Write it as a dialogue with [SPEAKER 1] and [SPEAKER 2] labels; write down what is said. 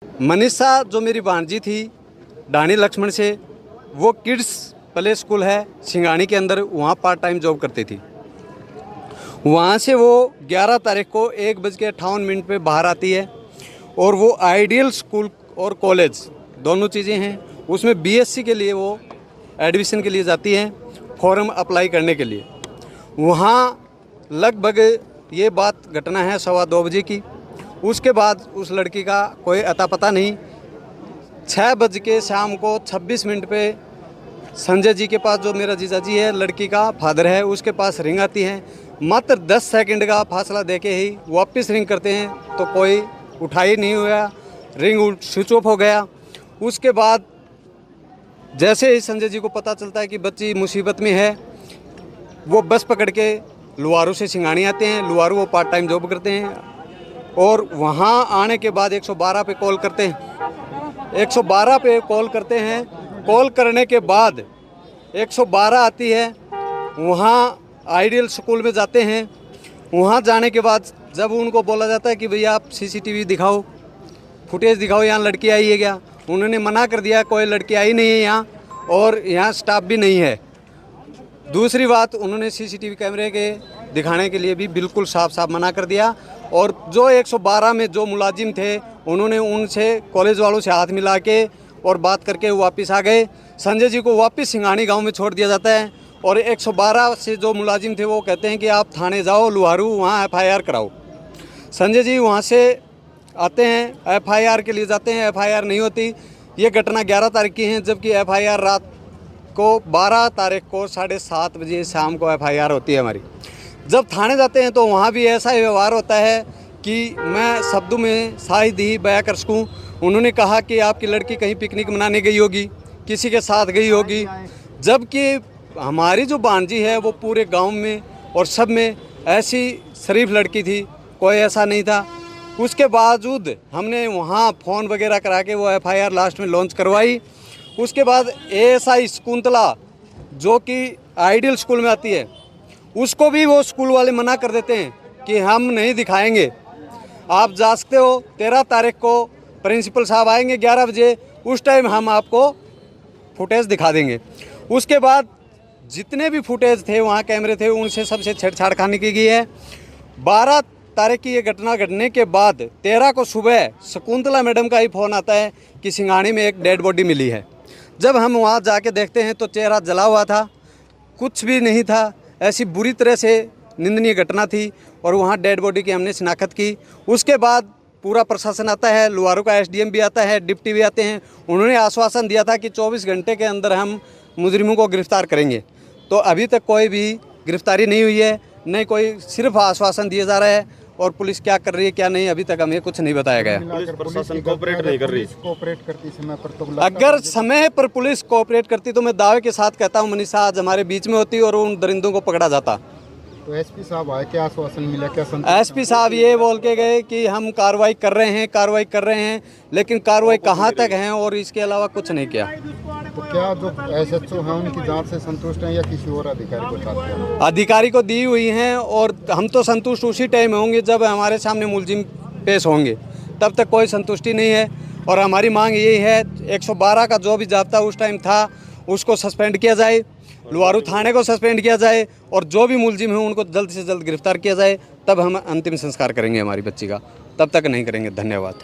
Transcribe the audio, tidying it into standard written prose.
[SPEAKER 1] मनीषा जो मेरी भांजी थी डाणी लक्ष्मण से, वो किड्स प्ले स्कूल है सिंगानी के अंदर, वहाँ पार्ट टाइम जॉब करती थी। वहाँ से वो 11 तारीख को 1:58 पे बाहर आती है और वो आइडियल स्कूल और कॉलेज दोनों चीज़ें हैं, उसमें बीएससी के लिए वो एडमिशन के लिए जाती हैं, फॉर्म अप्लाई करने के लिए। वहाँ लगभग ये बात घटना है 2:15 बजे की। उसके बाद उस लड़की का कोई अता पता नहीं। 6 बज के शाम को 26 मिनट पे संजय जी के पास, जो मेरा जीजाजी है, लड़की का फादर है, उसके पास रिंग आती है। मात्र 10 सेकंड का फासला देके ही वापस रिंग करते हैं तो कोई उठा ही नहीं हुआ, रिंग स्विच ऑफ हो गया। उसके बाद जैसे ही संजय जी को पता चलता है कि बच्ची मुसीबत में है, वो बस पकड़ के लुवारू से सिंगानी आते हैं। लुवारू वो पार्ट टाइम जॉब करते हैं और वहाँ आने के बाद 112 पे कॉल करते हैं। 112 पे कॉल करते हैं। कॉल करने के बाद 112 आती है, वहाँ आइडियल स्कूल में जाते हैं। वहाँ जाने के बाद जब उनको बोला जाता है कि भैया आप सीसीटीवी दिखाओ, फुटेज दिखाओ, यहाँ लड़की आई है क्या, उन्होंने मना कर दिया, कोई लड़की आई नहीं है यहाँ और यहाँ स्टाफ भी नहीं है। दूसरी बात, उन्होंने सीसीटीवी कैमरे के दिखाने के लिए भी बिल्कुल साफ साफ मना कर दिया। और जो 112 में जो मुलाजिम थे, उन्होंने उनसे, कॉलेज वालों से हाथ मिला के और बात करके वापस आ गए। संजय जी को वापस सिंगानी गांव में छोड़ दिया जाता है और 112 से जो मुलाजिम थे वो कहते हैं कि आप थाने जाओ लुहारू, वहाँ एफआईआर कराओ। संजय जी वहाँ से आते हैं, एफआईआर के लिए जाते हैं, एफआईआर नहीं होती। ये घटना 11 तारीख की है, जबकि एफआईआर रात को 12 तारीख को 7:30 बजे शाम को एफआईआर होती है हमारी। जब थाने जाते हैं तो वहाँ भी ऐसा ही व्यवहार होता है कि मैं शब्दों में शायद ही बयां कर सकूँ। उन्होंने कहा कि आपकी लड़की कहीं पिकनिक मनाने गई होगी, किसी के साथ गई होगी, जबकि हमारी जो भांजी है वो पूरे गांव में और सब में ऐसी शरीफ लड़की थी, कोई ऐसा नहीं था। उसके बावजूद हमने वहाँ फ़ोन वगैरह करा के वो एफआईआर लास्ट में लॉन्च करवाई। उसके बाद एएसआई शकुंतला जो कि आइडियल स्कूल में आती है, उसको भी वो स्कूल वाले मना कर देते हैं कि हम नहीं दिखाएंगे, आप जा सकते हो। 13 तारीख को प्रिंसिपल साहब आएंगे 11 बजे, उस टाइम हम आपको फुटेज दिखा देंगे। उसके बाद जितने भी फुटेज थे वहाँ कैमरे थे, उनसे सबसे छेड़छाड़ खाने की गई है। 12 तारीख की ये घटना घटने के बाद 13 को सुबह शकुंतला मैडम का ही फ़ोन आता है कि सिंगानी में एक डेड बॉडी मिली है। जब हम वहाँ जाके देखते हैं तो चेहरा जला हुआ था, कुछ भी नहीं था। ऐसी बुरी तरह से निंदनीय घटना थी और वहाँ डेड बॉडी की हमने शिनाख्त की। उसके बाद पूरा प्रशासन आता है, लुहारू का एसडीएम भी आता है, डिप्टी भी आते हैं। उन्होंने आश्वासन दिया था कि 24 घंटे के अंदर हम मुजरिमों को गिरफ्तार करेंगे। तो अभी तक कोई भी गिरफ्तारी नहीं हुई है, नहीं कोई, सिर्फ आश्वासन दिया जा रहा है। और पुलिस क्या कर रही है क्या नहीं, अभी तक हमें कुछ नहीं बताया गया।
[SPEAKER 2] पुलिस प्रशासन कोऑपरेट नहीं कर रही। कोऑपरेट करती समय पर तो
[SPEAKER 1] अगर समय पर पुलिस कोऑपरेट करती तो मैं दावे के साथ कहता हूँ मनीषा आज हमारे बीच में होती और उन दरिंदों को पकड़ा जाता।
[SPEAKER 2] तो एसपी साहब आए, क्या आश्वासन मिला, क्या
[SPEAKER 1] एसपी साहब ये बोल के गए कि हम कार्रवाई कर रहे हैं, कार्रवाई कर रहे हैं, लेकिन कार्रवाई कहाँ तक है और इसके अलावा कुछ नहीं किया।
[SPEAKER 2] तो क्या जो एसएचओ हैं उनकी जांच से संतुष्ट हैं या किसी और अधिकारी को चाहते हैं?
[SPEAKER 1] अधिकारी को दी हुई हैं और हम तो संतुष्ट उसी टाइम होंगे जब हमारे सामने मुलजिम पेश होंगे, तब तक कोई संतुष्टि नहीं है। और हमारी मांग यही है 112 का जो भी जाब्ता उस टाइम था उसको सस्पेंड किया जाए, लुहारू थाने को सस्पेंड किया जाए और जो भी मुलजिम हैं उनको जल्द से जल्द गिरफ्तार किया जाए, तब हम अंतिम संस्कार करेंगे हमारी बच्ची का, तब तक नहीं करेंगे। धन्यवाद।